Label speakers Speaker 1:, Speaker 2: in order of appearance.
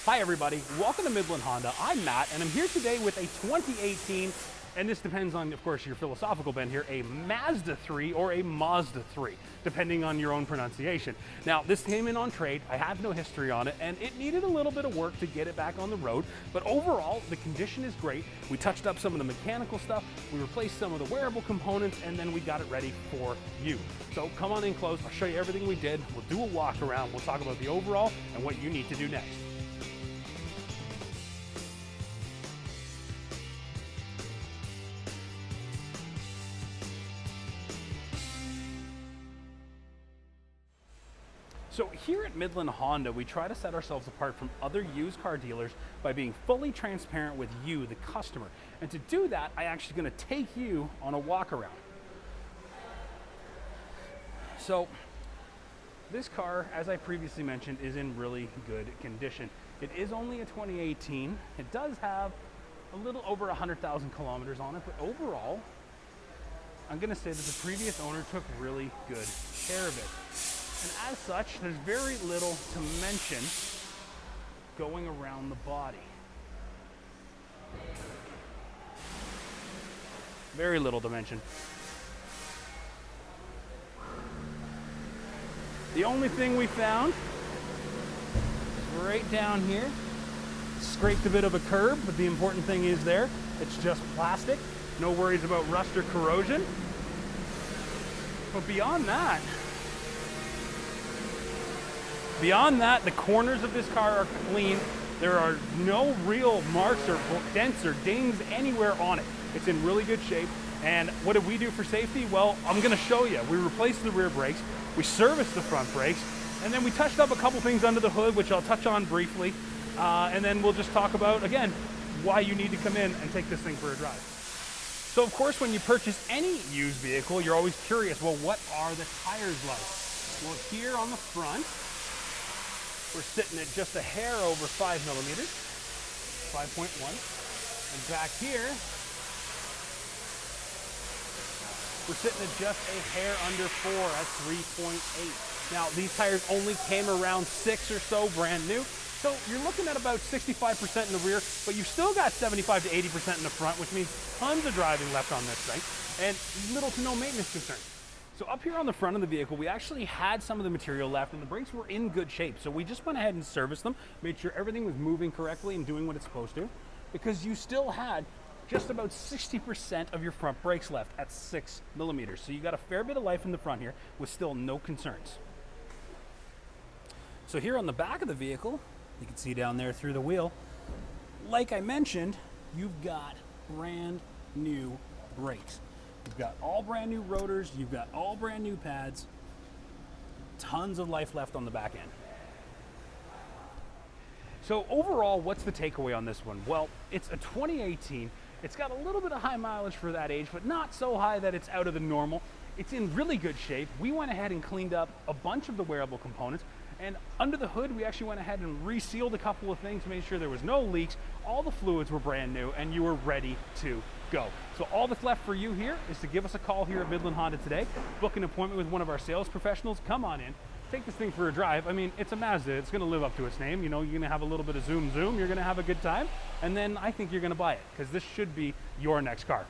Speaker 1: Hi everybody, welcome to Midland Honda. I'm Matt and I'm here today with a 2018, and this depends on, of course, your philosophical bent here, a Mazda 3 or a Mazda 3, depending on your own pronunciation. Now, this came in on trade. I have no history on it, and it needed a little bit of work to get it back on the road, but overall, the condition is great. We touched up some of the mechanical stuff, we replaced some of the wearable components, and then we got it ready for you. So come on in close, I'll show you everything we did. We'll do a walk around, we'll talk about the overall and what you need to do next. So here at Midland Honda, we try to set ourselves apart from other used car dealers by being fully transparent with you, the customer. And to do that, I'm actually going to take you on a walk around. So this car, as I previously mentioned, is in really good condition. It is only a 2018. It does have a little over 100,000 kilometers on it, but overall, I'm going to say that the previous owner took really good care of it. And as such, there's very little to mention going around the body. Very little to mention. The only thing we found is right down here. Scraped a bit of a curb, but the important thing is there, it's just plastic. No worries about rust or corrosion. But beyond that, the corners of this car are clean. There are no real marks or dents or dings anywhere on it. It's in really good shape. And what did we do for safety? Well, I'm gonna show you. We replaced the rear brakes, we serviced the front brakes, and then we touched up a couple things under the hood, which I'll touch on briefly. And then we'll just talk about, again, why you need to come in and take this thing for a drive. So of course, when you purchase any used vehicle, you're always curious, well, what are the tires like? Well, here on the front, we're sitting at just a hair over 5 millimeters, 5.1. And back here, we're sitting at just a hair under 4 at 3.8. Now, these tires only came around 6 or so brand new. So you're looking at about 65% in the rear, but you've still got 75 to 80% in the front, which means tons of driving left on this thing and little to no maintenance concerns. So up here on the front of the vehicle, we actually had some of the material left and the brakes were in good shape. So we just went ahead and serviced them, made sure everything was moving correctly and doing what it's supposed to, because you still had just about 60% of your front brakes left at 6 millimeters. So you got a fair bit of life in the front here with still no concerns. So here on the back of the vehicle, you can see down there through the wheel, like I mentioned, you've got brand new brakes. You've got all brand new rotors, you've got all brand new pads, tons of life left on the back end. So overall, what's the takeaway on this one? Well, it's a 2018. It's got a little bit of high mileage for that age, but not so high that it's out of the normal. It's in really good shape. We went ahead and cleaned up a bunch of the wearable components, and under the hood, we actually went ahead and resealed a couple of things, made sure there was no leaks, all the fluids were brand new, and you were ready to go. So all that's left for you here is to give us a call here at Midland Honda today, book an appointment with one of our sales professionals, come on in, take this thing for a drive. I mean, it's a Mazda, it's gonna live up to its name. You know, you're gonna have a little bit of zoom, you're gonna have a good time, and then I think you're gonna buy it, because this should be your next car.